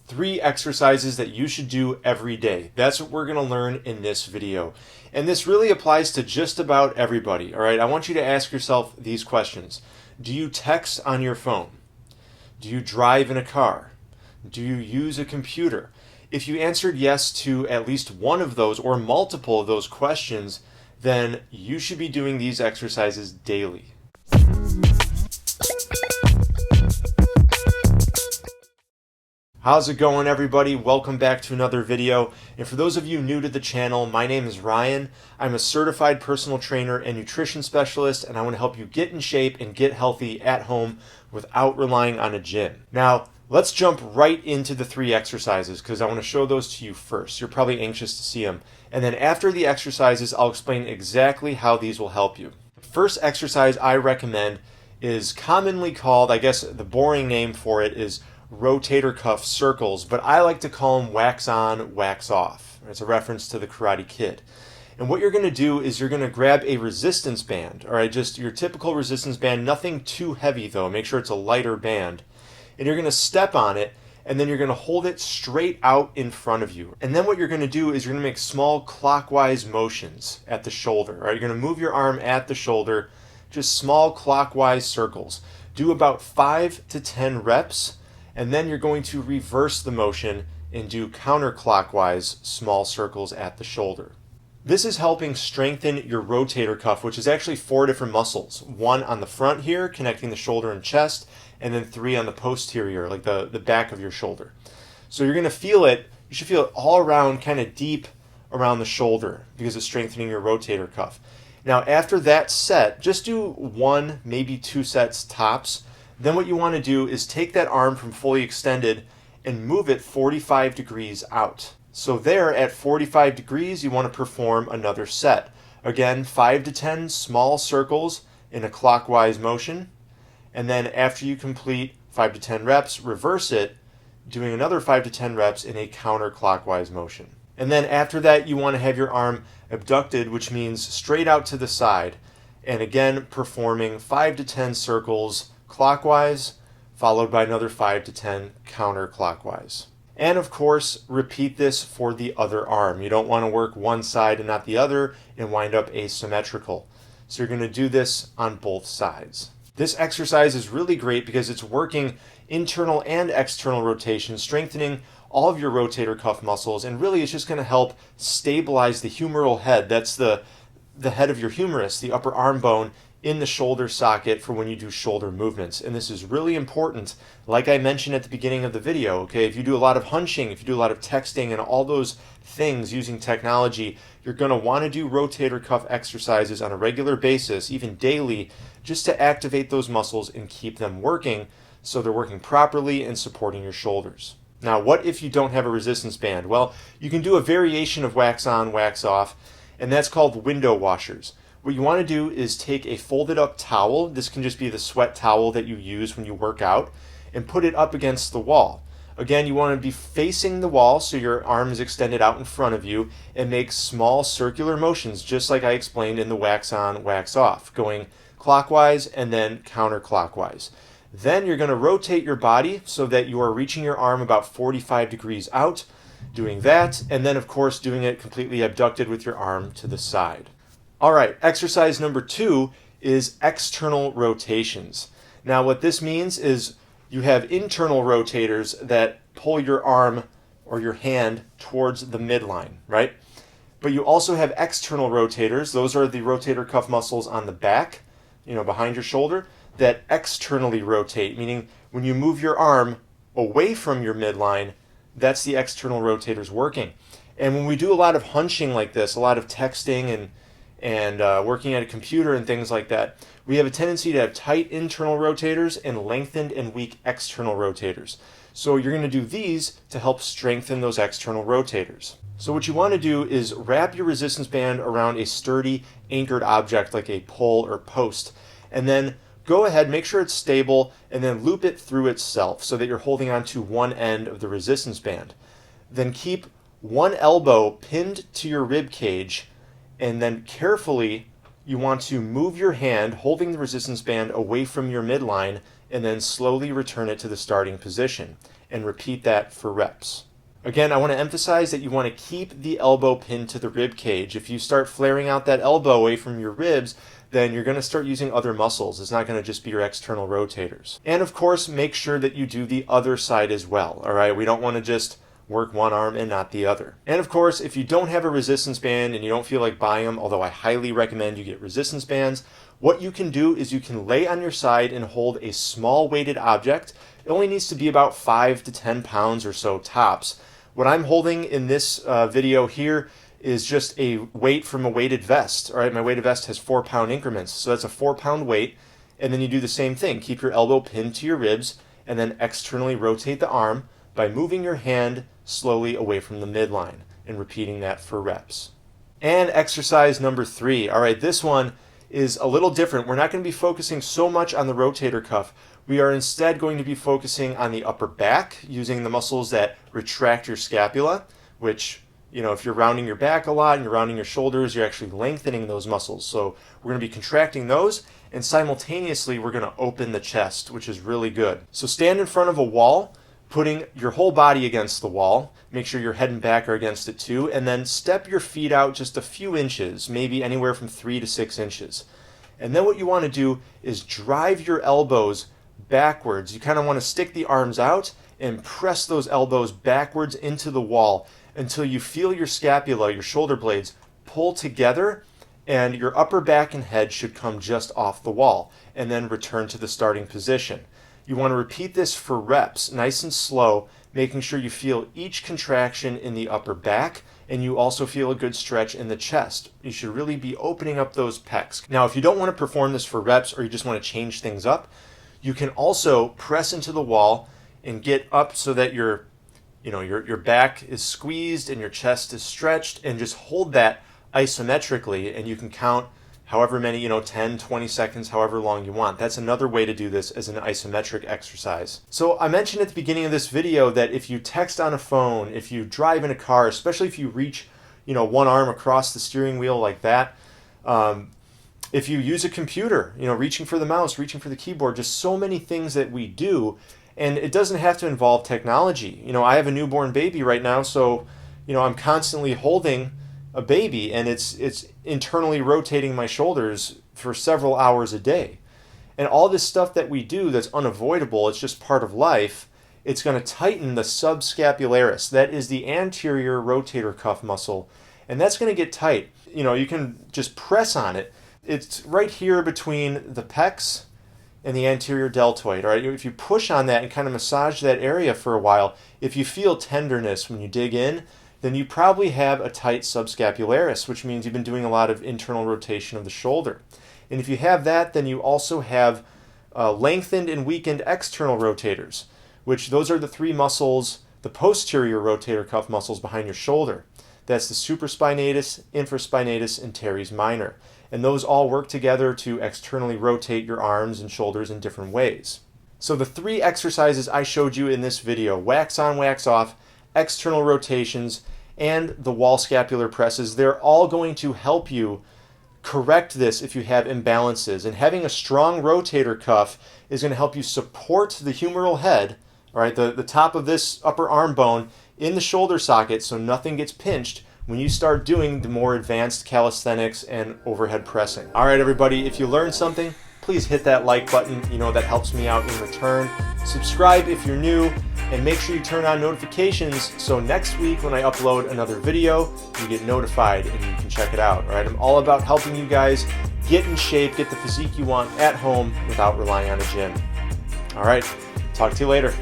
3 exercises that you should do every day. That's what we're going to learn in this video. And this really applies to just about everybody, all right? I want you to ask yourself these questions. Do you text on your phone? Do you drive in a car? Do you use a computer? If you answered yes to at least one of those or multiple of those questions, then you should be doing these exercises daily. How's it going, everybody? Welcome back to another video. And for those of you new to the channel, my name is Ryan. I'm a certified personal trainer and nutrition specialist, and I want to help you get in shape and get healthy at home without relying on a gym. Now, let's jump right into the 3 exercises because I want to show those to you first. You're probably anxious to see them. And then after the exercises, I'll explain exactly how these will help you. The first exercise I recommend is commonly called, I guess the boring name for it is rotator cuff circles, but I like to call them wax on, wax off. It's a reference to the Karate Kid. And what you're going to do is you're going to grab a resistance band, all right, just your typical resistance band, nothing too heavy though, make sure it's a lighter band. And you're going to step on it, and then you're going to hold it straight out in front of you. And then what you're going to do is you're going to make small clockwise motions at the shoulder, all right? You're going to move your arm at the shoulder, just small clockwise circles. Do about 5 to 10 reps. And then you're going to reverse the motion and do counterclockwise small circles at the shoulder. This is helping strengthen your rotator cuff, which is actually 4 different muscles. 1 on the front here, connecting the shoulder and chest, and then 3 on the posterior, like the back of your shoulder. So you're going to feel it, you should feel it all around, kind of deep around the shoulder because it's strengthening your rotator cuff. Now after that set, just do 1, maybe 2 sets tops. Then what you want to do is take that arm from fully extended and move it 45 degrees out. So there at 45 degrees, you want to perform another set. Again, 5 to 10 small circles in a clockwise motion. And then after you complete 5 to 10 reps, reverse it, doing another 5 to 10 reps in a counterclockwise motion. And then after that, you want to have your arm abducted, which means straight out to the side. And again, performing 5 to 10 circles clockwise, followed by another 5 to 10 counterclockwise. And of course, repeat this for the other arm. You don't want to work one side and not the other and wind up asymmetrical. So you're going to do this on both sides. This exercise is really great because it's working internal and external rotation, strengthening all of your rotator cuff muscles, and really it's just going to help stabilize the humeral head. That's the head of your humerus, the upper arm bone, in the shoulder socket for when you do shoulder movements. And this is really important, like I mentioned at the beginning of the video, okay? If you do a lot of hunching, if you do a lot of texting and all those things using technology, you're going to want to do rotator cuff exercises on a regular basis, even daily, just to activate those muscles and keep them working so they're working properly and supporting your shoulders. Now, what if you don't have a resistance band? Well, you can do a variation of wax on, wax off, and that's called window washers. What you want to do is take a folded up towel, this can just be the sweat towel that you use when you work out, and put it up against the wall. Again, you want to be facing the wall so your arm is extended out in front of you, and make small circular motions, just like I explained in the wax on, wax off, going clockwise and then counterclockwise. Then you're going to rotate your body so that you are reaching your arm about 45 degrees out, doing that, and then of course doing it completely abducted with your arm to the side. All right, exercise number 2 is external rotations. Now what this means is you have internal rotators that pull your arm or your hand towards the midline, right? But you also have external rotators. Those are the rotator cuff muscles on the back, behind your shoulder, that externally rotate, meaning when you move your arm away from your midline, that's the external rotators working. And when we do a lot of hunching like this, a lot of texting and working at a computer and things like that, we have a tendency to have tight internal rotators and lengthened and weak external rotators. So you're going to do these to help strengthen those external rotators. So what you want to do is wrap your resistance band around a sturdy anchored object like a pole or post, and then go ahead, make sure it's stable, and then loop it through itself so that you're holding on to one end of the resistance band. Then keep one elbow pinned to your rib cage, and then carefully you want to move your hand holding the resistance band away from your midline and then slowly return it to the starting position. and repeat that for reps. Again, I want to emphasize that you want to keep the elbow pinned to the rib cage. If you start flaring out that elbow away from your ribs, then you're going to start using other muscles. It's not going to just be your external rotators. And of course, make sure that you do the other side as well, all right? We don't want to just work one arm and not the other. And of course, if you don't have a resistance band and you don't feel like buying them, although I highly recommend you get resistance bands, what you can do is you can lay on your side and hold a small weighted object. It only needs to be about 5 to 10 pounds or so tops. What I'm holding in this video here is just a weight from a weighted vest. All right, my weighted vest has 4-pound increments, so that's a 4-pound weight. And then you do the same thing. Keep your elbow pinned to your ribs and then externally rotate the arm by moving your hand slowly away from the midline and repeating that for reps. And exercise number 3. All right, this one is a little different. We're not going to be focusing so much on the rotator cuff. We are instead going to be focusing on the upper back using the muscles that retract your scapula, which, you know, if you're rounding your back a lot and you're rounding your shoulders, you're actually lengthening those muscles. So we're going to be contracting those, and simultaneously we're going to open the chest, which is really good. So stand in front of a wall, putting your whole body against the wall. Make sure your head and back are against it too, and then step your feet out just a few inches, maybe anywhere from 3 to 6 inches. And then what you want to do is drive your elbows backwards. You kind of want to stick the arms out and press those elbows backwards into the wall until you feel your scapula, your shoulder blades, pull together, and your upper back and head should come just off the wall, and then return to the starting position. You want to repeat this for reps, nice and slow, making sure you feel each contraction in the upper back, and you also feel a good stretch in the chest. You should really be opening up those pecs. Now, if you don't want to perform this for reps or you just want to change things up, you can also press into the wall and get up so that your back is squeezed and your chest is stretched, and just hold that isometrically, and you can count however many, 10, 20 seconds, however long you want. That's another way to do this as an isometric exercise. So I mentioned at the beginning of this video that if you text on a phone, if you drive in a car, especially if you reach, one arm across the steering wheel like that, if you use a computer, reaching for the mouse, reaching for the keyboard, just so many things that we do, and it doesn't have to involve technology. I have a newborn baby right now, so, I'm constantly holding a baby, and it's internally rotating my shoulders for several hours a day. And all this stuff that we do that's unavoidable, it's just part of life, it's going to tighten the subscapularis. That is the anterior rotator cuff muscle, and that's going to get tight. You can just press on it. It's right here between the pecs and the anterior deltoid. All right, if you push on that and kind of massage that area for a while, if you feel tenderness when you dig in, then you probably have a tight subscapularis, which means you've been doing a lot of internal rotation of the shoulder. And if you have that, then you also have lengthened and weakened external rotators, which those are the 3 muscles, the posterior rotator cuff muscles behind your shoulder. That's the supraspinatus, infraspinatus, and teres minor. And those all work together to externally rotate your arms and shoulders in different ways. So the 3 exercises I showed you in this video, wax on, wax off, external rotations, and the wall scapular presses, they're all going to help you correct this if you have imbalances. And having a strong rotator cuff is going to help you support the humeral head, all right, the top of this upper arm bone in the shoulder socket so nothing gets pinched when you start doing the more advanced calisthenics and overhead pressing. All right, everybody, if you learned something, please hit that like button. That helps me out in return. Subscribe if you're new, and make sure you turn on notifications so next week when I upload another video, you get notified and you can check it out. All right, I'm all about helping you guys get in shape, get the physique you want at home without relying on a gym. All right, talk to you later.